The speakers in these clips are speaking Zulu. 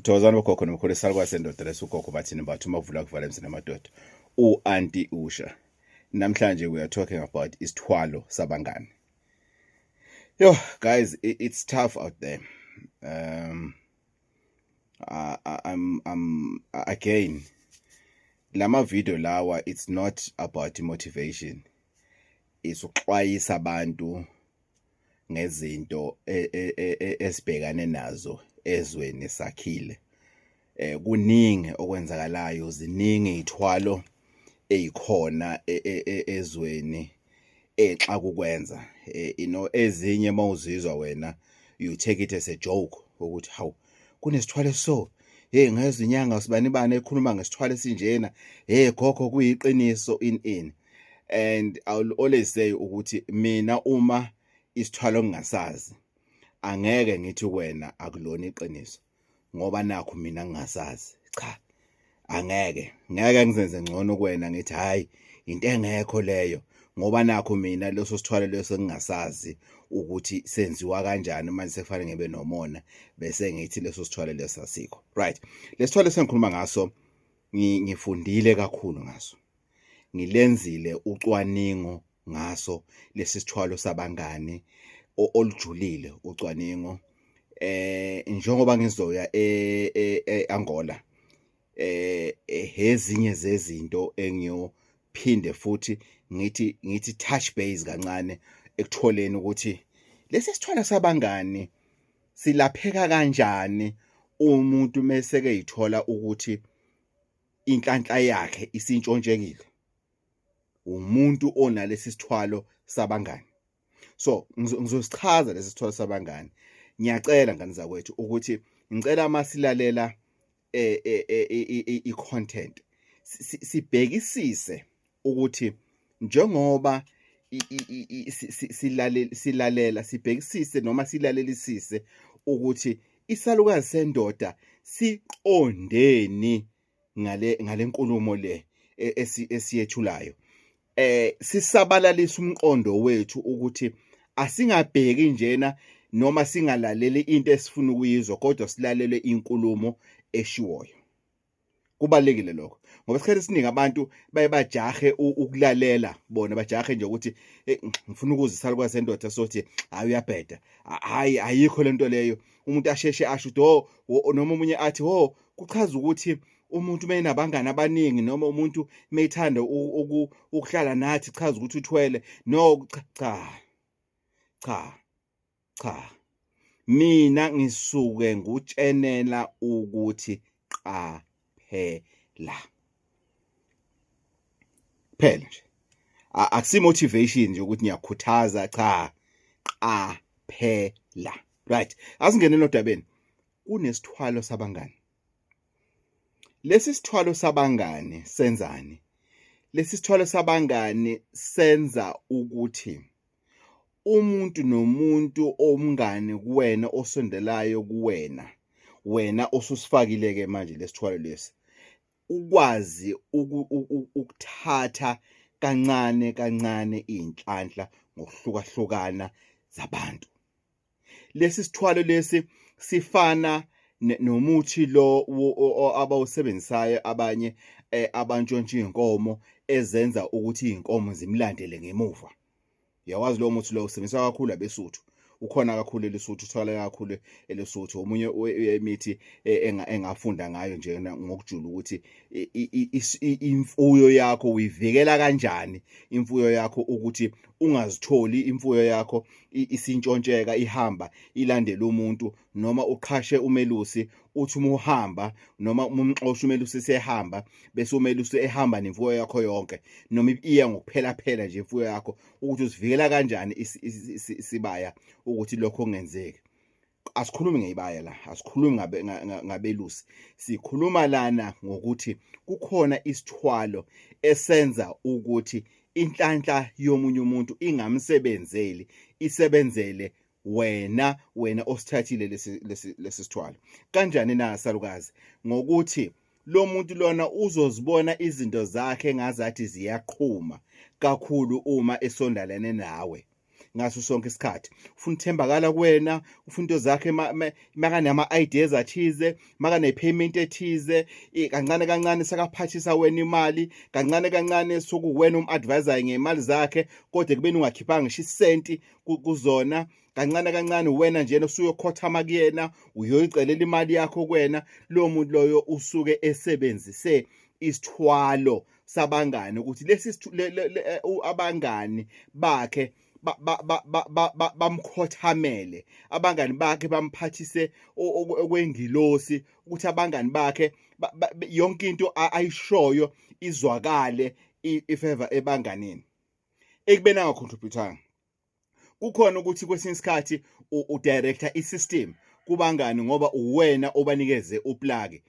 Thokozani bokhokho nomkhulu esalukwa sendoda lesukhokho bathini bathu mavula kuvala emzini amadoda. U-Auntie Usha. Namhlanje we are talking about isithwalo sabangani. Yo guys, it's tough out there. I'm again lama video lawa, it's not about motivation. It's ukuxwayisa abantu ngezinto esibhekane nazo ezweni sakhile. Kuningi okwenzakalayo, ziningi izithwalo ezikhona ezweni exa kukwenza. Ezinye mawuzizwa wena you take it as a joke ukuthi hawu kunesithwalo so ngezinyanga sibanibani ekhuluma ngesithwalo esinjena gogo kuyiqiniso in. And I'll always say ukuthi mina uma isithwalo ngingasazi angeke ngithi wena akulona iqiniso ngoba nakho mina ngingasazi. Cha, ngeke ngizenze ngcono kuwena ngithi hayi into engekho leyo ngoba nakho mina leso sithwalo leso ngingasazi ukuthi senziwa kanjani manje sekufanele ngibe nomona bese ngithi leso sithwalo leso asikho. Right, lesithwalo sengikhuluma ngaso ngifundile kakhulu ngaso, ngilenzile ucwaningo ngaso lesi sithwalo sabangani olujulile ucwaningo. Njengoba ngizoya Angola, ezinye zezinto engiyophinde futhi ngithi touch base kancane ekutholeni ukuthi lesi sithwalo sabangani silapheka kanjani umuntu meseke yithola ukuthi inhlanhla yakhe isintshontshekile umuntu onalesi sithwalo sabangani. So ngizosichaza lesi sithwalo sabangani. Ngiyacela ngani zakwethu ukuthi ngicela masilalela i-content sibhekisise ukuthi njengoba silalela sibhekisise noma silalelisise ukuthi isalukazi sendoda siqondeni ngale nkulumo le esiyethulayo. Sisabalalisa umqondo wethu ukuthi asingabheki njena noma singalaleli into esifuna ukuyizwa kodwa silalele inkulumo eshiwoyo. Kubalekile lokho ngoba isikhathi esiningi abantu bajahe ukulalela, bona bajahe nje ukuthi ngifuna ukuzisa isalukazi sendoda sothi hayi uyabheda, hayi ayikho lento leyo. Umuntu asheshe asho noma umunye athi kuchaza ukuthi umuntu menabangani abaningi noma umuntu meyithanda ukuhlala nathi chaza ukuthi uthwele. No, cha, mina ngisuke ngutshenela ukuthi qaphela phela nje, akusi motivation nje ukuthi ngiyakhuthaza, cha, qaphela. Right, asingenele odabeni. Kunesithwalo sabangani. Lesi sithwalo sabangani senzani? Lesi sithwalo sabangani senza ukuthi umuntu nomuntu omngane kuwena osondelayo kuwena, wena osusifakile ke manje lesithwalo lesi, ukwazi ukuthatha kancane inhlanhla ngokuhlukahlukana zabantu. Lesi sithwalo lesi sifana nomuthi lo abawusebenzisayo abanye abantshontsha inkomo ezenza ukuthi inkomo zimlandele ngemuva. Yawazi lo muthi lo usebenziswa kakhulu abeSuthu. Ukhona kakhulu eLesotho, uthola kakhulu eLesotho. Omunye emithi engafunda ngayo nje ngokujula ukuthi imfuyo yakho uyivikela kanjani imfuyo yakho ukuthi ungazitholi imfuyo yakho isintshontsheka ihamba ilandela umuntu, noma uqhashe umelusi uthi uma uhamba noma umxosha umelusi sehamba bese umelusi ehamba nemfuyo yakho yonke, noma iya ngokuphela nje imfuyo yakho, ukuthi usivikela kanjani isibaya ukuthi lokho kungenzeki. Asikhulumi ngeibaya la, asikhulumi ngabelusi, sikhuluma lana ngokuthi kukhona isithwalo esenza ukuthi inhlanhla yomunye umuntu ingamsebenzeli, isebenzele wena osithathile lesi sithwalo. Kanjani na salukazi? Ngokuthi lo muntu lona uzozibona izinto zakhe ngazathi ziyaqhuma kakhulu uma esondelene nawe. ngaso sonke isikhathi. Ufuna uthembakala kuwena, ufuna into zakhe makane ama-ideas athize, makane payment ethize, kancane kancane sakaphathisa wena imali, kancane kancane sokuwena advisor ngemali zakhe, kodwa kubeni ungakhiphanga ngisho isenti kuzona. Kancane kancane wena njena usuyokhothama kuyena, uyoyicelela imali yakho kuwena. Lowo muntu loyo usuke esebenzise isithwalo sabangani ukuthi abangani bakhe bamkhothamele, abangani bakhe bamphathise okwengilosi, ukuthi abangani bakhe yonke into ayishoyo izwakale ifeva ebanganini ekubeni angacontributanga. Kukhona ukuthi kwesinye isikhathi udirector isystem kubangani ngoba uwena obanikeze uplug.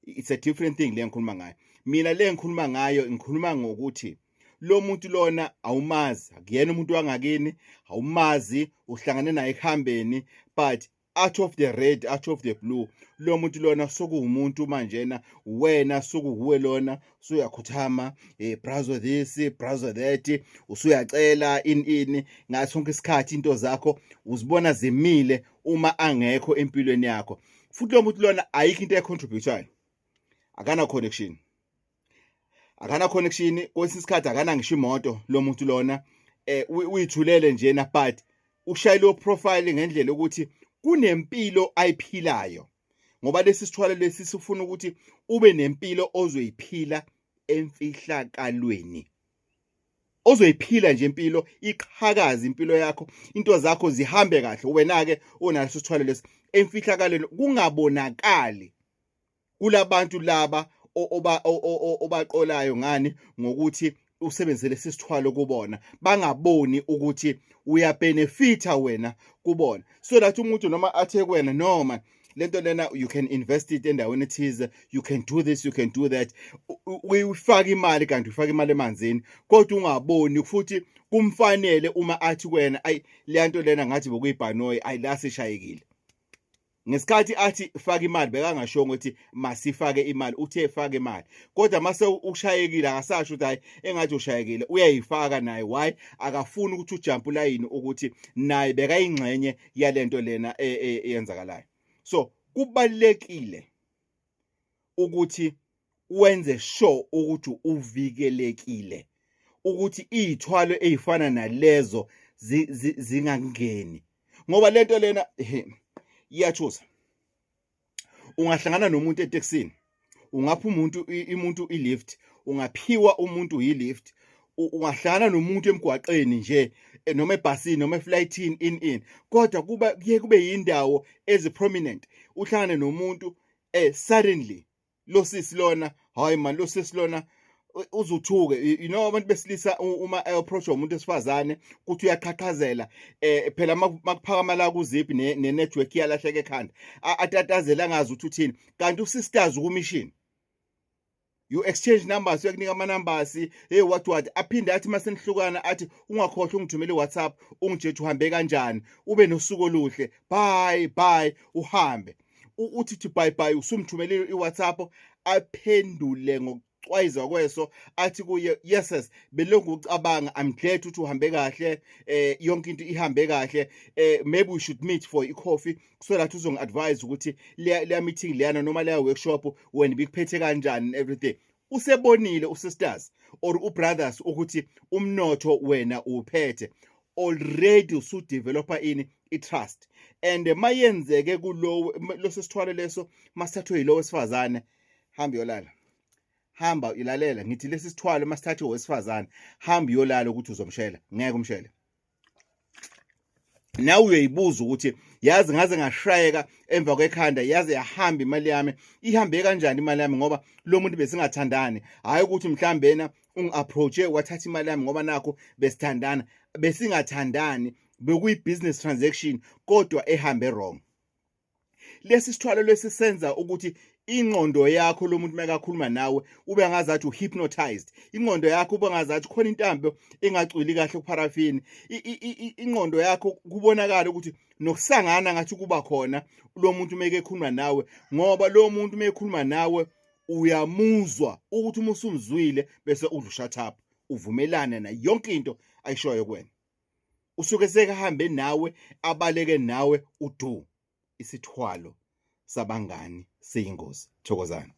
It's a different thing le ngikhuluma ngayo. Mina le ngikhuluma ngayo ngikhuluma ngokuthi lo muntu lona awumazi, akuyena umuntu wangakini, awumazi, uhlangane naye ekhambeni, but out of the red, out of the blue, lo muntu lona sokuwumuntu manjena, wena sokuwuwe lona, usuyakhuthama, browser this, browser that, usuyacela ini ngaso sonke isikhathi into zakho uzibona zimile uma angekho empilweni yakho. Futhi lo muntu lona ayikho into econtributayo. Akana connection. Akana connection, kwesinye isikhathi akana ngisho imoto lo muntu lona, uyithulele njena, but ushayile profile ngendlela ukuthi kunempilo ayiphilayo. Ngoba lesi sithwalo lesi sifuna ukuthi ube nempilo ozoyiphila emfihlakalweni. Ozoyiphila nje impilo, iqhakaza impilo yakho, into zakho zihambe kahle. Wena ke onaso sithwalo lesi emfihlakalweni kungabonakali kulabantu laba obaqolayo ngani ngokuthi usebenzele lesi sithwalo kubona, bangaboni ukuthi uyabenefita wena kubona. So that umuntu noma athe kuwena noma lento lena you can invest it endaweni ethize, you can do this, you can do that, uyifaka imali kanti ufaka imali emanzini kodwa ungaboni. Futhi kumfanele uma athi kuwena ayi le nto lena ngathi bokuyibhanoyi ayilasishayekile, ngesikhathi athi faka imali bekangasho ukuthi masifake imali, uthe faka imali kodwa mase ushayekile akasasho ukuthi hayi engathi ushayekile, uyayifaka naye. Why? Akafuni ukuthi ujump line ukuthi naye bekayingxenye yalento lena eyenzakalayo. So kubalekile ukuthi wenze sure ukuthi uvikelekile, ukuthi izithwalo ezifana nalezo zingangeni, ngoba lento lena iyathusa. Ungahlangana nomuntu eTexini, ungapha umuntu ilift, ungaphiwa umuntu ilift, ungahlangana nomuntu emgwaqeni nje noma ebhasini noma eflightini in kodwa kube yindawo prominent, uhlangane nomuntu suddenly lo sisi lona, hayi man lo sisi lona uzuthuke. You know abantu besilisa uma approach umuntu esifazane ukuthi uyaqhaqhazela, phela makuphakama la kuziphi network yalahleke ekhanda atatazela ngazi ukuthi uthini, kanti usisters ukumishini. You exchange numbers, uyakunika ama numbers, what aphinde athi masenihlukana athi ungakhohlwa ungithumele WhatsApp, ungijethi uhambe kanjani, ube nosuku oluhle, bye uhambe. Uthi bye bye usumthumele iWhatsApp, aphendule ngokucwayiza kweso athi kuye yes belongu ucabanga, I'm glad ukuthi uhambe kahle, yonke into ihambe kahle, maybe we should meet for a coffee so that uzongi-advise ukuthi le meeting leyana noma le workshop wena bikuphethe kanjani and everything. Usebonile usisters or ubrothers ukuthi umnotho wena uphethe already, usudevelopa i-trust. And mayenzeke kulo sithwalo leso masithathwe yilowo wesifazane, hamba yolala. Hamba ilalela ngithi lesi sithwalo masithathwe owesifazane, hamba yolala ukuthi uzomshela, ngeke umshele. Nawe uyayibuza ukuthi yazi ngaze ngashayeka emva kwekhanda, yaze yahamba imali yami, ihambe kanjani imali yami ngoba lo muntu besingathandani, hayi ukuthi mhlambe yena ungi-approache wathatha imali yami ngoba nakho besithandana, besingathandani, bekuyi-business transaction kodwa ehambe wrong. Lesi sithwalo lesisenza ukuthi ingqondo yakho lo muntu makakhuluma nawe ube ngazathi uhypnotized, ingqondo yakho ube ngazathi khona intambo engacwili kahle kuparafini, ingqondo yakho kubonakala ukuthi nokusangana ngathi kuba khona lo muntu meke ekhuluma nawe, ngoba lo muntu meke ekhuluma nawe uyamuzwa ukuthi uma usumzwile bese udlu shut up, uvumelana na yonke into ayishoyo kuwena. usuke sekahambe nawe abaleke nawe udu isithwalo sabangani seyingozi. Thokozani.